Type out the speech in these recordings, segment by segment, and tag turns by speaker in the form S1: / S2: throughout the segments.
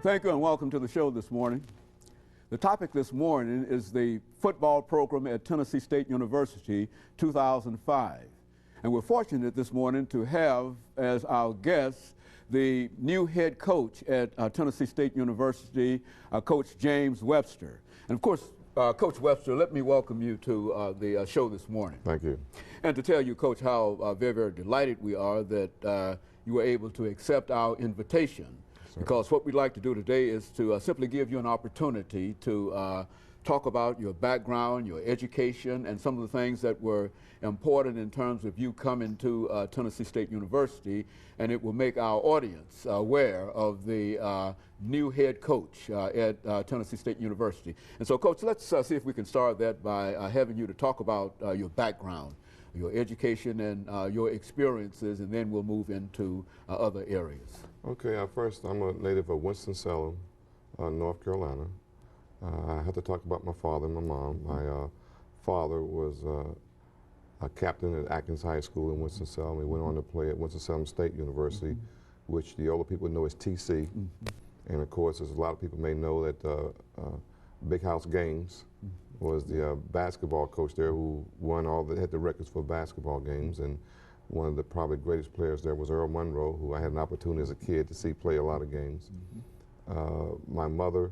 S1: Thank you and welcome to the show this morning. The topic this morning is the football program at Tennessee State University 2005. And we're fortunate this morning to have as our guest the new head coach at Tennessee State University, Coach James Webster. And of course, Coach Webster, let me welcome you to the show this morning.
S2: Thank you.
S1: And to tell you, Coach, how very, very delighted we are that you were able to accept our invitation. Because what we'd like to do today is to simply give you an opportunity to talk about your background, your education, and some of the things that were important in terms of you coming to Tennessee State University, and it will make our audience aware of the new head coach at Tennessee State University. And so, Coach, let's see if we can start that by having you to talk about your background, your education, and your experiences, and then we'll move into other areas.
S2: Okay, first, I'm a native of Winston-Salem, North Carolina. I have to talk about my father and my mom. My father was a captain at Atkins High School in Winston-Salem. He went on to play at Winston-Salem State University, which the older people know as TC. And of course, as a lot of people may know, that Big House Games was the basketball coach there who won had the records for basketball games. And one of the probably greatest players there was Earl Monroe, who I had an opportunity as a kid to see play a lot of games. My mother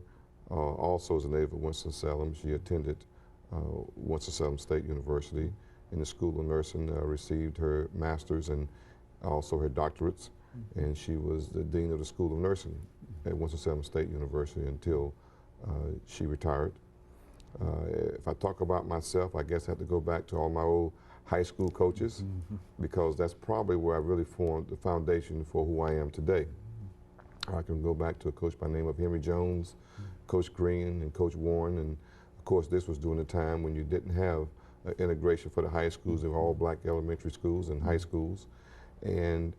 S2: also is a native of Winston-Salem. She attended Winston-Salem State University in the School of Nursing, received her master's and also her doctorates, and she was the dean of the School of Nursing at Winston-Salem State University until she retired. If I talk about myself, I guess I have to go back to all my old high school coaches, because that's probably where I really formed the foundation for who I am today. I can go back to a coach by the name of Henry Jones, Coach Green, and Coach Warren, and of course this was during the time when you didn't have integration for the high schools. They were all black elementary schools and high schools, and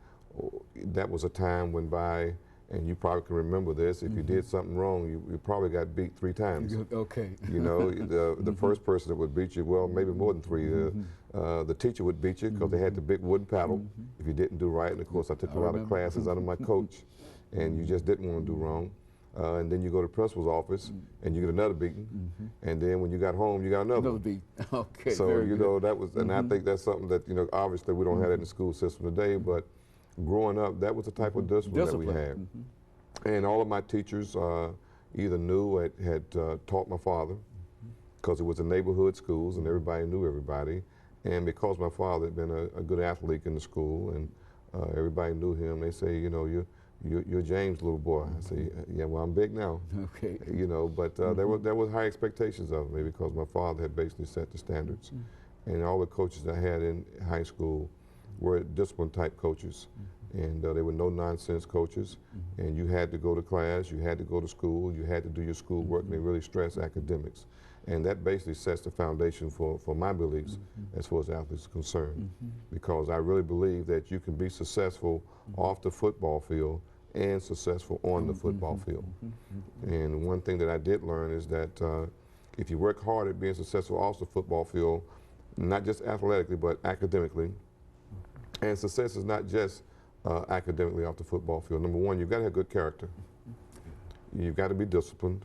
S2: that was a time when by, and you probably can remember this, if you did something wrong, you probably got beat 3 times.
S1: Okay.
S2: You know, the first person that would beat you, well, maybe more than 3. The teacher would beat you because they had the big wooden paddle if you didn't do right. And of course, I took a lot of classes under my coach, and you just didn't want to do wrong. And then you go to the principal's office, and you get another beating. And then when you got home, you got another
S1: beat. Okay.
S2: So, you know, that was, and I think that's something that, you know, obviously we don't have that in the school system today, but growing up, that was the type of discipline that we had. And all of my teachers either knew or had taught my father, because it was a neighborhood schools and everybody knew everybody. And because my father had been a good athlete in the school and everybody knew him, they say, you know, you're James' little boy. I say, yeah, well, I'm big now. Okay. You know, but there was high expectations of me because my father had basically set the standards. And all the coaches I had in high school were discipline type coaches. And they were no-nonsense coaches, and you had to go to class, you had to go to school, you had to do your schoolwork, and they really stressed academics. And that basically sets the foundation for my beliefs as far as athletes are concerned, because I really believe that you can be successful off the football field and successful on the football field. And one thing that I did learn is that if you work hard at being successful off the football field, not just athletically, but academically, and success is not just academically off the football field. Number one, you've got to have good character. You've got to be disciplined.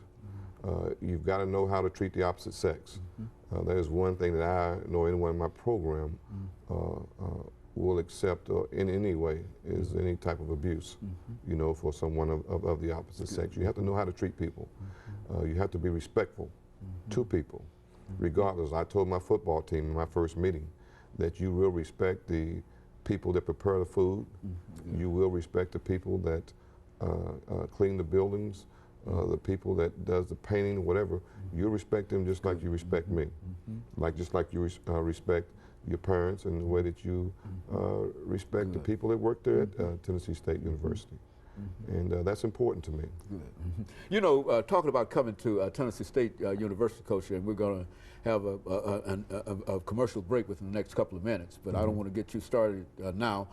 S2: You've got to know how to treat the opposite sex. That is one thing that I know anyone in my program will accept in any way is any type of abuse, you know, for someone of the opposite sex. You have to know how to treat people. You have to be respectful to people, regardless. I told my football team in my first meeting that you will respect the people that prepare the food. You will respect the people that clean the buildings, the people that does the painting, whatever. You respect them just like you respect me, just like you respect your parents and the way that you respect the people that work there at Tennessee State University. And that's important to me.
S1: You know, talking about coming to Tennessee State University, Coach, and we're going to have a commercial break within the next couple of minutes, but I don't want to get you started now.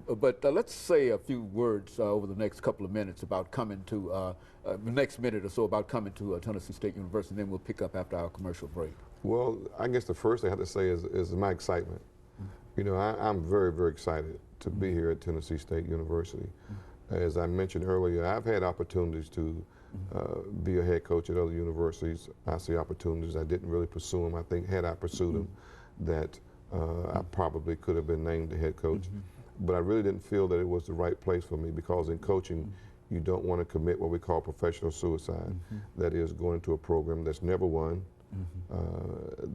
S1: But let's say a few words over the next couple of minutes about coming to, the next minute or so about coming to Tennessee State University, and then we'll pick up after our commercial break.
S2: Well, I guess the first thing I have to say is my excitement. You know, I'm very, very excited to be here at Tennessee State University. As I mentioned earlier, I've had opportunities to be a head coach at other universities. I see opportunities. I didn't really pursue them. I think had I pursued them, that I probably could have been named the head coach. But I really didn't feel that it was the right place for me, because in coaching, you don't want to commit what we call professional suicide. That is, going into a program that's never won.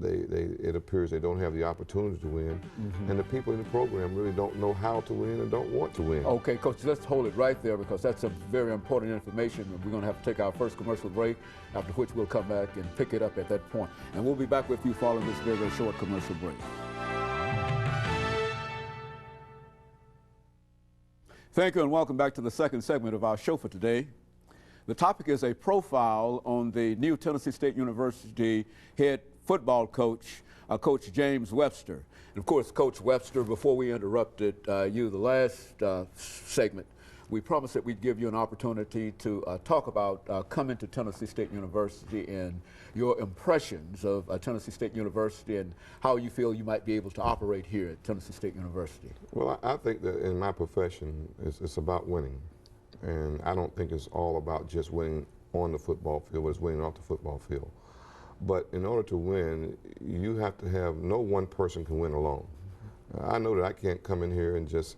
S2: It appears they don't have the opportunity to win, and the people in the program really don't know how to win and don't want to win.
S1: Okay, Coach, let's hold it right there, because that's some very important information. We're going to have to take our first commercial break, after which we'll come back and pick it up at that point. And we'll be back with you following this very, very short commercial break. Thank you, and welcome back to the second segment of our show for today. The topic is a profile on the new Tennessee State University head football coach, Coach James Webster. And of course, Coach Webster, before we interrupted you the last segment, we promised that we'd give you an opportunity to talk about coming to Tennessee State University and your impressions of Tennessee State University and how you feel you might be able to operate here at Tennessee State University.
S2: Well, I think that in my profession, it's about winning. And I don't think it's all about just winning on the football field, but it's winning off the football field. But in order to win, you have to have, no one person can win alone. I know that I can't come in here and just,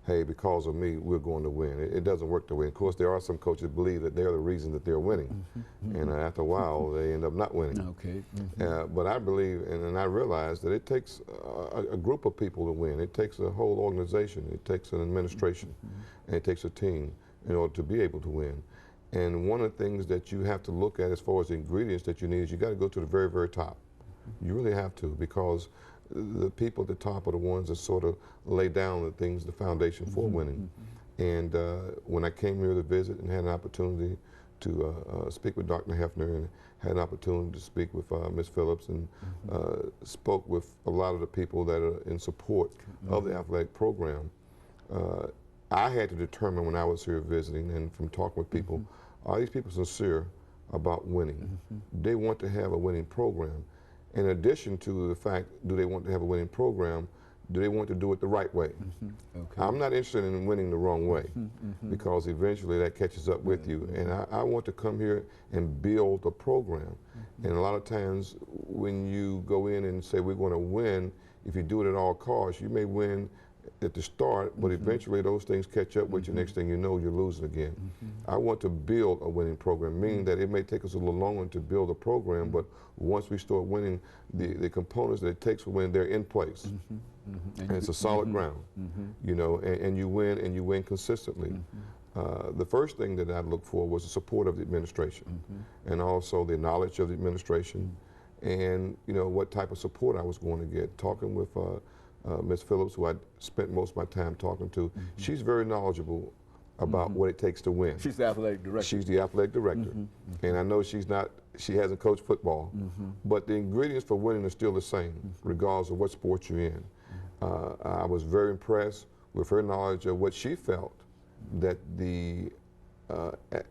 S2: hey, because of me, we're going to win. It doesn't work that way. Of course, there are some coaches that believe that they're the reason that they're winning. And after a while, they end up not winning.
S1: Okay.
S2: But I believe, and I realize that it takes a group of people to win. It takes a whole organization. It takes an administration. And it takes a team in order to be able to win. And one of the things that you have to look at as far as the ingredients that you need is you got to go to the very, very top. You really have to, because the people at the top are the ones that sort of lay down the things, the foundation for winning. And when I came here to visit and had an opportunity to speak with Dr. Hefner and had an opportunity to speak with Ms. Phillips and spoke with a lot of the people that are in support of the athletic program, I had to determine when I was here visiting and from talking with people, are these people sincere about winning? They want to have a winning program. In addition to the fact, do they want to have a winning program, do they want to do it the right way? Okay. I'm not interested in winning the wrong way, because eventually that catches up with you. And I want to come here and build a program. And a lot of times when you go in and say we're going to win, if you do it at all costs, you may win at the start, but eventually those things catch up with you. Next thing you know, you're losing again. I want to build a winning program, meaning that it may take us a little longer to build a program, but once we start winning, the components that it takes for winning, they're in place. And it's a solid ground, you know, and you win consistently. The first thing that I looked for was the support of the administration, and also the knowledge of the administration, and you know what type of support I was going to get. Talking with Ms. Phillips, who I spent most of my time talking to, she's very knowledgeable about what it takes to win.
S1: She's the athletic director.
S2: She's the athletic director. And I know she hasn't coached football, but the ingredients for winning are still the same, regardless of what sport you're in. I was very impressed with her knowledge of what she felt that the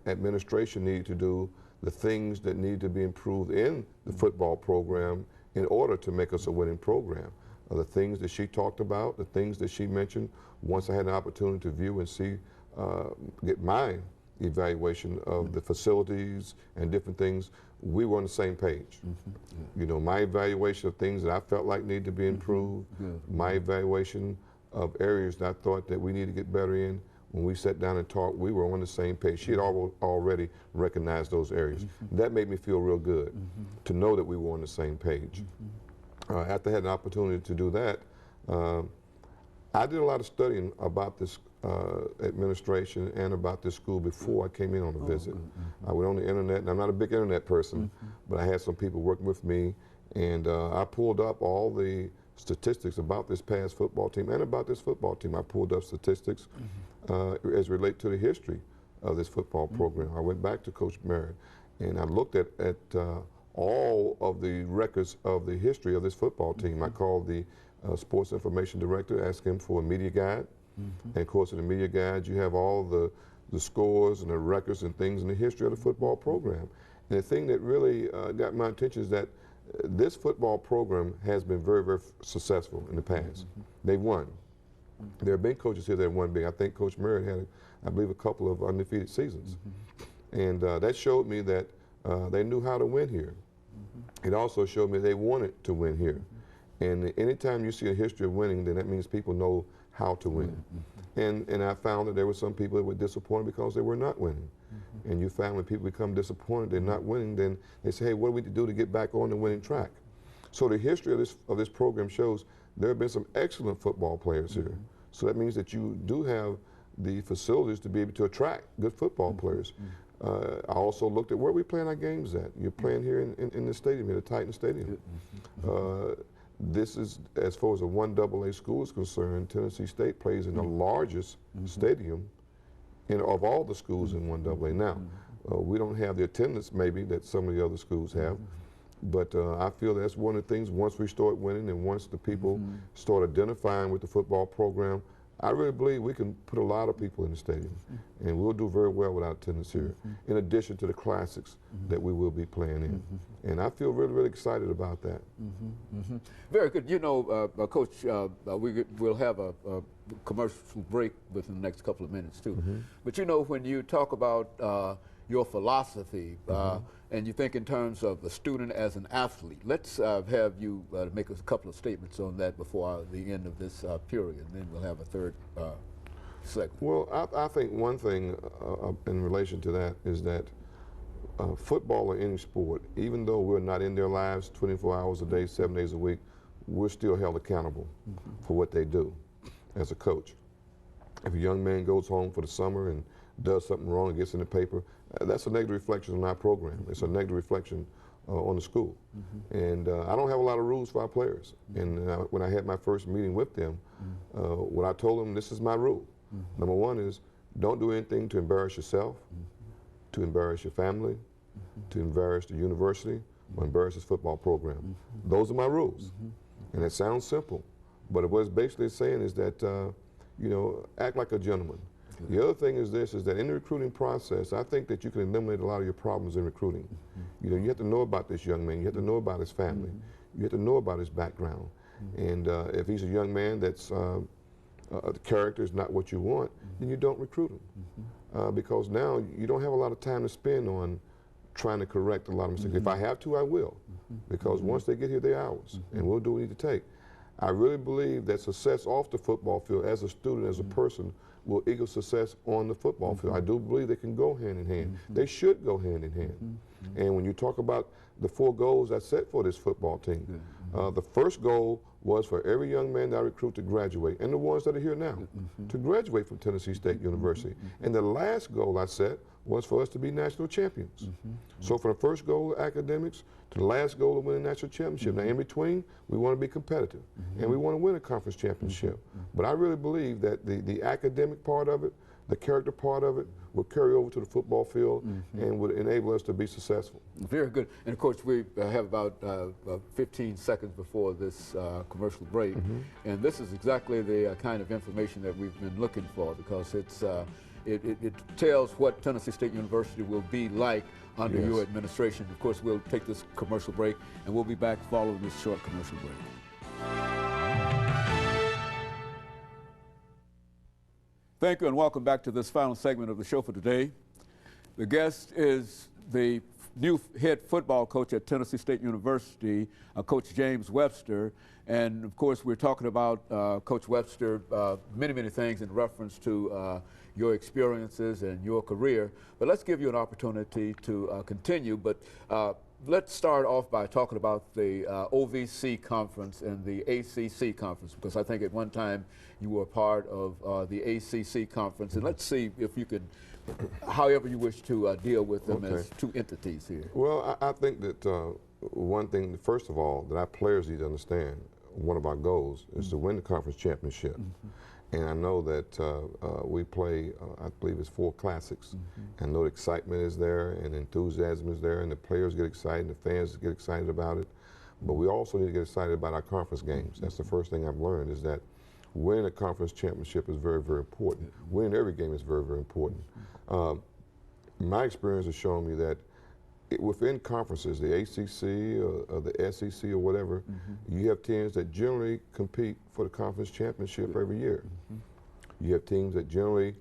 S2: administration needed to do, the things that need to be improved in the football program in order to make us a winning program. The things that she talked about, the things that she mentioned, once I had an opportunity to view and see, get my evaluation of the facilities and different things, we were on the same page. You know, my evaluation of things that I felt like needed to be improved, my evaluation of areas that I thought that we need to get better in, when we sat down and talked, we were on the same page. She had already recognized those areas. That made me feel real good to know that we were on the same page. After I had an opportunity to do that, I did a lot of studying about this administration and about this school before I came in on a visit. I went on the internet, and I'm not a big internet person, but I had some people working with me, and I pulled up all the statistics about this past football team and about this football team. I pulled up statistics as relate to the history of this football program. I went back to Coach Merritt, and I looked at all of the records of the history of this football team. I called the sports information director, asked him for a media guide. And of course, in the media guide, you have all the scores and the records and things in the history of the football program. And the thing that really got my attention is that this football program has been very, very successful in the past. They've won. There have been coaches here that have won big. I think Coach Merritt had, I believe, a couple of undefeated seasons. And that showed me that they knew how to win here. It also showed me they wanted to win here. And anytime you see a history of winning, then that means people know how to win. And I found that there were some people that were disappointed because they were not winning. And you find when people become disappointed, they're not winning, then they say, hey, what do we do to get back on the winning track? So the history of this program shows there have been some excellent football players here. So that means that you do have the facilities to be able to attract good football players. I also looked at where we playing our games at. You're playing here in the stadium, here, the Titan Stadium. This is, as far as a 1AA school is concerned, Tennessee State plays in the largest stadium of all the schools in 1AA. Now, we don't have the attendance maybe that some of the other schools have, but I feel that's one of the things, once we start winning and once the people start identifying with the football program, I really believe we can put a lot of people in the stadium, and we'll do very well without attendance here, in addition to the classics that we will be playing in. And I feel really, really excited about that.
S1: Very good. You know, Coach, we'll have a commercial break within the next couple of minutes, too. But you know, when you talk about your philosophy, and you think in terms of the student as an athlete. Let's have you make a couple of statements on that before the end of this period, and then we'll have a third segment.
S2: Well, I think one thing in relation to that is that football or any sport, even though we're not in their lives 24 hours a day, 7 days a week, we're still held accountable for what they do as a coach. If a young man goes home for the summer and does something wrong and gets in the paper, that's a negative reflection on our program. It's a negative reflection on the school. And I don't have a lot of rules for our players. And when I had my first meeting with them, what I told them, this is my rule. Number one is, don't do anything to embarrass yourself, to embarrass your family, to embarrass the university, or embarrass this football program. Those are my rules. And it sounds simple, but what it's basically saying is that, you know, act like a gentleman. The other thing is this, is that in the recruiting process, I think that you can eliminate a lot of your problems in recruiting. You know, you have to know about this young man, you have to know about his family, you have to know about his background. And if he's a young man that's, the character is not what you want, then you don't recruit him. Because now you don't have a lot of time to spend on trying to correct a lot of mistakes. If I have to, I will. Because once they get here, they're ours, and we'll do what we need to take. I really believe that success off the football field as a student, as a person, will equal success on the football field. I do believe they can go hand in hand. They should go hand in hand. And when you talk about the 4 goals I set for this football team, the first goal was for every young man that I recruit to graduate, and the ones that are here now, to graduate from Tennessee State University. And the last goal I set was for us to be national champions. So from the first goal of academics to the last goal of winning a national championship. Now in between, we want to be competitive, and we want to win a conference championship. But I really believe that the academic part of it, the character part of it, will carry over to the football field and would enable us to be successful.
S1: Very good. And of course, we have about 15 seconds before this commercial break. And this is exactly the kind of information that we've been looking for, because it's it tells what Tennessee State University will be like under your administration. Of course, we'll take this commercial break, and we'll be back following this short commercial break. Thank you, and welcome back to this final segment of the show for today. The guest is the new head football coach at Tennessee State University, Coach James Webster. And of course, we're talking about Coach Webster, many, many things in reference to your experiences and your career. But let's give you an opportunity to continue. But let's start off by talking about the OVC conference and the ACC conference, because I think at one time you were a part of the ACC conference. And let's see if you could, however you wish to deal with them as 2 entities here.
S2: Well, I think that one thing, first of all, that our players need to understand, one of our goals is to win the conference championship. And I know that we play, I believe it's 4 classics. I know the excitement is there and enthusiasm is there, and the players get excited, the fans get excited about it. But we also need to get excited about our conference games. That's the first thing I've learned, is that winning a conference championship is very, very important. Winning every game is very, very important. My experience has shown me that within conferences, the ACC or the SEC or whatever, you have teams that generally compete for the conference championship every year. You have teams that generally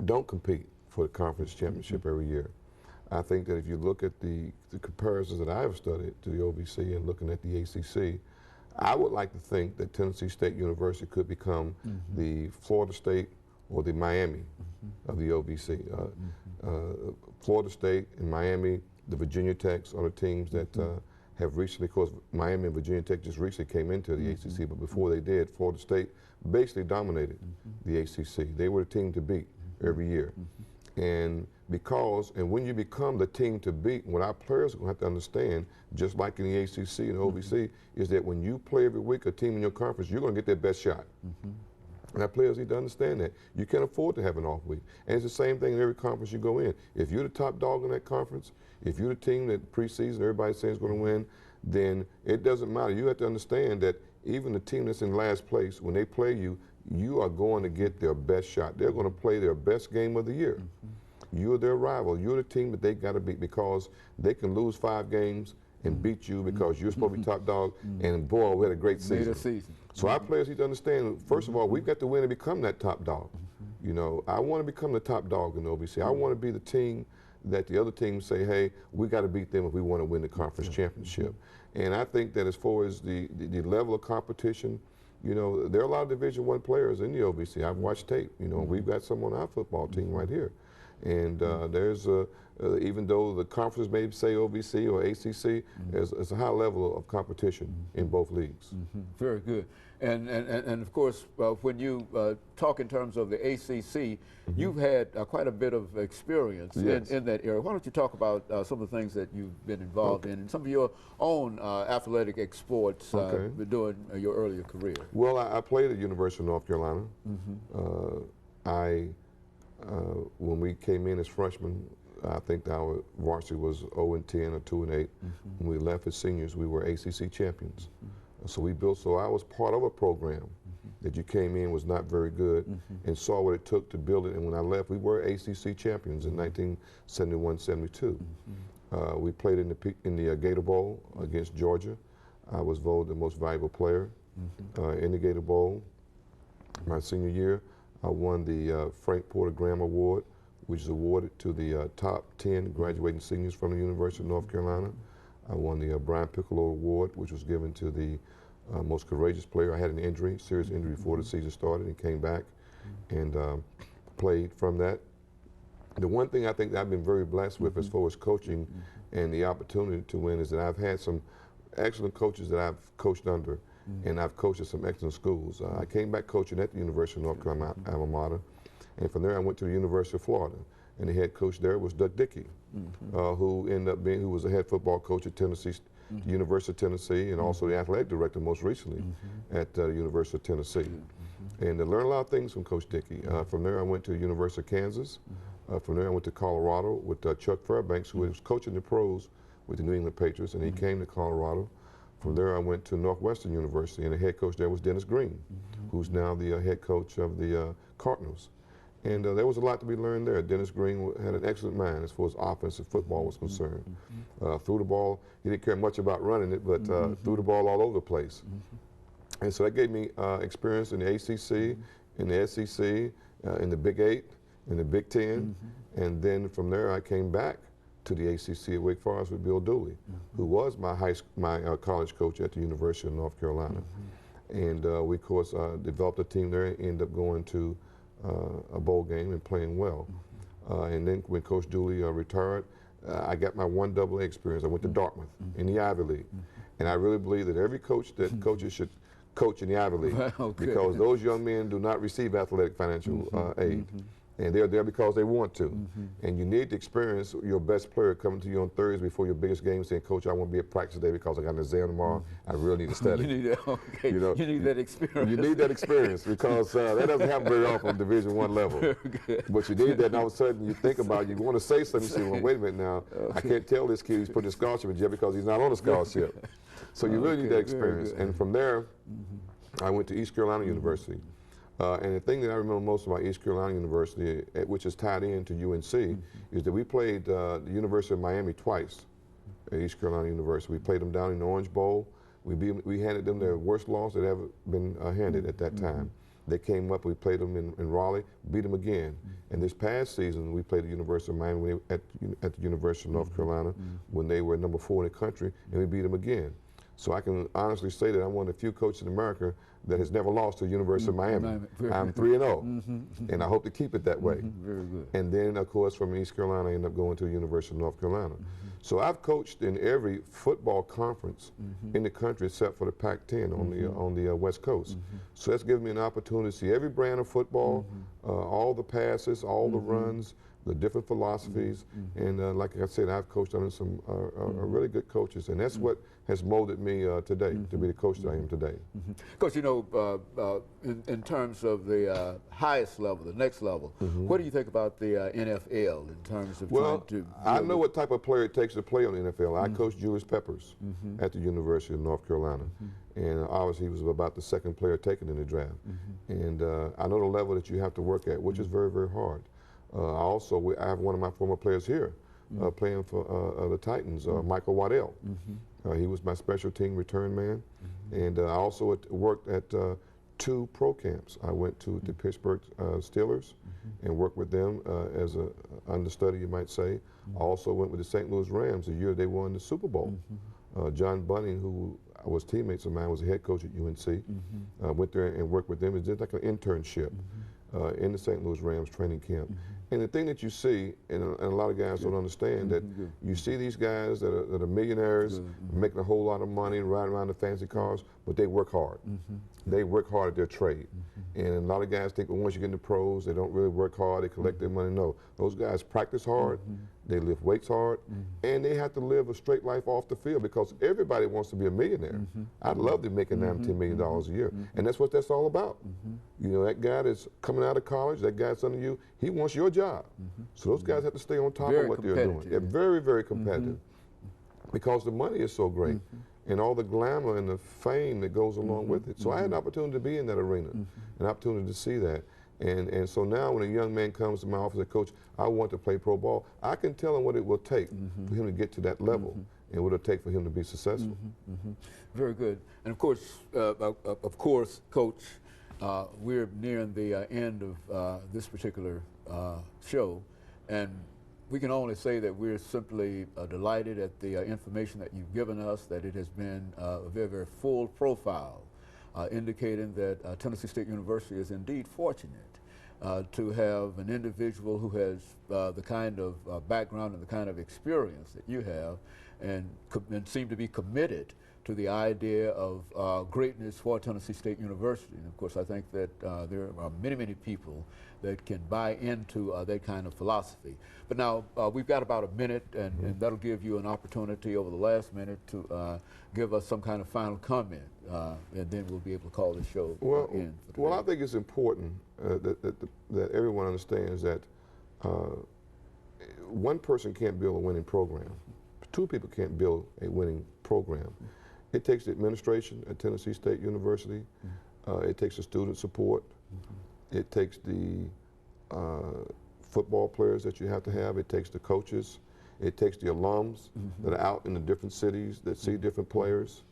S2: don't compete for the conference championship every year. I think that if you look at the comparisons that I have studied to the OVC and looking at the ACC, I would like to think that Tennessee State University could become the Florida State or the Miami of the OVC. Florida State and Miami, the Virginia Techs are the teams that have recently, of course, Miami and Virginia Tech just recently came into the ACC, but before they did, Florida State basically dominated the ACC. They were the team to beat every year. And when you become the team to beat, what our players are going to have to understand, just like in the ACC and OVC, is that when you play every week a team in your conference, you're going to get their best shot. And our players need to understand that. You can't afford to have an off week. And it's the same thing in every conference you go in. If you're the top dog in that conference, if you're the team that preseason everybody's saying is going to win, then it doesn't matter. You have to understand that even the team that's in last place, when they play you, you are going to get their best shot. They're going to play their best game of the year. You're their rival. You're the team that they got to beat, because they can lose 5 games and beat you because you're supposed to be top dog, and boy, we had a great season. So our players need to understand, first of all, we've got to win and become that top dog. You know, I want to become the top dog in the OVC. I want to be the team that the other teams say, hey, we got to beat them if we want to win the conference championship. And I think that as far as the level of competition, you know, there are a lot of Division I players in the OVC. I've watched tape. You know, we've got some on our football team right here. And there's even though the conference may say OVC or ACC, there's a high level of competition in both leagues.
S1: Very good. And of course, when you talk in terms of the ACC, you've had quite a bit of experience in that area. Why don't you talk about some of the things that you've been involved in and some of your own athletic exploits during your earlier career?
S2: Well, I played at University of North Carolina. When we came in as freshmen, I think our varsity was 0-10 or 2-8. When we left as seniors, we were ACC champions. So I was part of a program that you came in was not very good and saw what it took to build it. And when I left, we were ACC champions in 1971-72. We played in the Gator Bowl against Georgia. I was voted the most valuable player in the Gator Bowl. My senior year, I won the Frank Porter Graham Award, which is awarded to the top 10 graduating seniors from the University of North Carolina. I won the Brian Piccolo Award, which was given to the most courageous player. I had an injury, serious injury before the season started, and came back and played from that. The one thing I think that I've been very blessed with as far as coaching and the opportunity to win is that I've had some excellent coaches that I've coached under. And I've coached at some excellent schools. I came back coaching at the University of North Carolina, alma mater, and from there I went to the University of Florida, and the head coach there was Doug Dickey, who ended up being, who was the head football coach at Tennessee, the University of Tennessee, and also the athletic director most recently at the University of Tennessee. And I learned a lot of things from Coach Dickey. From there I went to the University of Kansas. From there I went to Colorado with Chuck Fairbanks, who was coaching the pros with the New England Patriots, and he came to Colorado. From there, I went to Northwestern University, and the head coach there was Dennis Green, who's now the head coach of the Cardinals. And there was a lot to be learned there. Dennis Green had an excellent mind as far as offensive football was concerned. Threw the ball, he didn't care much about running it, but threw the ball all over the place. And so that gave me experience in the ACC, in the SEC, in the Big 8, in the Big 10. And then from there, I came back to the ACC at Wake Forest with Bill Dooley, who was my college coach at the University of North Carolina. And we, of course, developed a team there and ended up going to a bowl game and playing well. And then when Coach Dooley retired, I got my 1AA experience. I went to Dartmouth in the Ivy League. And I really believe that every coach that coaches should coach in the Ivy League because those young men do not receive athletic financial aid. And they're there because they want to. And you need to experience your best player coming to you on Thursday before your biggest game saying, Coach, I won't be at practice today because I got an exam tomorrow. I really need to study.
S1: You need that, you know, you need that experience.
S2: You need that experience because that doesn't happen very often on Division I level. But you need that, and all of a sudden you think about it, you want to say something, you say, well, wait a minute now, I can't tell this kid he's putting a scholarship in jail because he's not on a scholarship. So you really need that experience. And from there, I went to East Carolina University. And the thing that I remember most about East Carolina University, which is tied into UNC, is that we played the University of Miami twice at East Carolina University. We played them down in the Orange Bowl. We handed them their worst loss that ever been handed at that time. They came up, we played them in Raleigh, beat them again. And this past season, we played the University of Miami at the University of North Carolina when they were number 4 in the country, and we beat them again. So I can honestly say that I'm one of the few coaches in America that has never lost to the University of Miami. I'm 3-0, and I hope to keep it that way.
S1: Very good.
S2: And then, of course, from East Carolina, I ended up going to the University of North Carolina. So I've coached in every football conference in the country except for the Pac-10 on the West Coast. So that's given me an opportunity to see every brand of football, all the passes, all the runs, the different philosophies, and like I said, I've coached under some really good coaches, and that's what has molded me today to be the coach that I am today.
S1: Coach, you know, in terms of the highest level, the next level, what do you think about the NFL in terms of trying to?
S2: I know what type of player it takes to play on the NFL. I coached Julius Peppers at the University of North Carolina, and obviously he was about the 2nd player taken in the draft. And I know the level that you have to work at, which is very, very hard. I have one of my former players here playing for the Titans, Michael Waddell. He was my special team return man. And I also worked at 2 pro camps. I went to the Pittsburgh Steelers and worked with them as an understudy, you might say. I also went with the St. Louis Rams the year they won the Super Bowl. John Bunning, who was teammates of mine, was the head coach at UNC. Went there and worked with them. It did like an internship in the St. Louis Rams training camp. And the thing that you see, and a lot of guys don't understand, that you see these guys that are millionaires, making a whole lot of money, riding around in fancy cars, but they work hard. They work hard at their trade. And a lot of guys think, well, once you get into pros, they don't really work hard, they collect their money. No, those guys practice hard, they lift weights hard, and they have to live a straight life off the field because everybody wants to be a millionaire. I'd love to make $9 or $10 million a year. And that's what that's all about. You know, that guy that's coming out of college, that guy that's under you, he wants your job. So those guys have to stay on top of what they're doing. They're very, very competitive because the money is so great and all the glamour and the fame that goes along with it. So I had an opportunity to be in that arena, an opportunity to see that. And so now when a young man comes to my office and coach, I want to play pro ball, I can tell him what it will take for him to get to that level and what it'll take for him to be successful.
S1: Very good. And of course, Coach, we're nearing the end of this particular show, and we can only say that we're simply delighted at the information that you've given us, that it has been a very, very full profile, indicating that Tennessee State University is indeed fortunate to have an individual who has the kind of background and the kind of experience that you have, and seem to be committed to the idea of greatness for Tennessee State University. And of course, I think that there are many, many people that can buy into that kind of philosophy. But now we've got about a minute, and that'll give you an opportunity over the last minute to give us some kind of final comment, and then we'll be able to call the show in.
S2: Well, I think it's important that everyone understands that one person can't build a winning program. 2 people can't build a winning program. It takes the administration at Tennessee State University. It takes the student support. It takes the football players that you have to have. It takes the coaches. It takes the alums that are out in the different cities that see different players.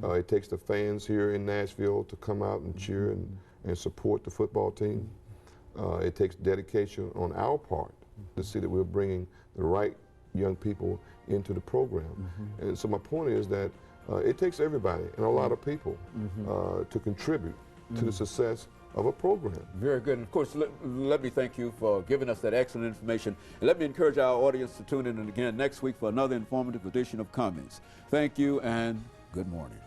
S2: It takes the fans here in Nashville to come out and cheer and support the football team. It takes dedication on our part to see that we're bringing the right young people into the program. And so my point is that it takes everybody and a lot of people to contribute to the success of a program.
S1: Very good. And of course, let me thank you for giving us that excellent information. And let me encourage our audience to tune in again next week for another informative edition of Comments. Thank you and good morning.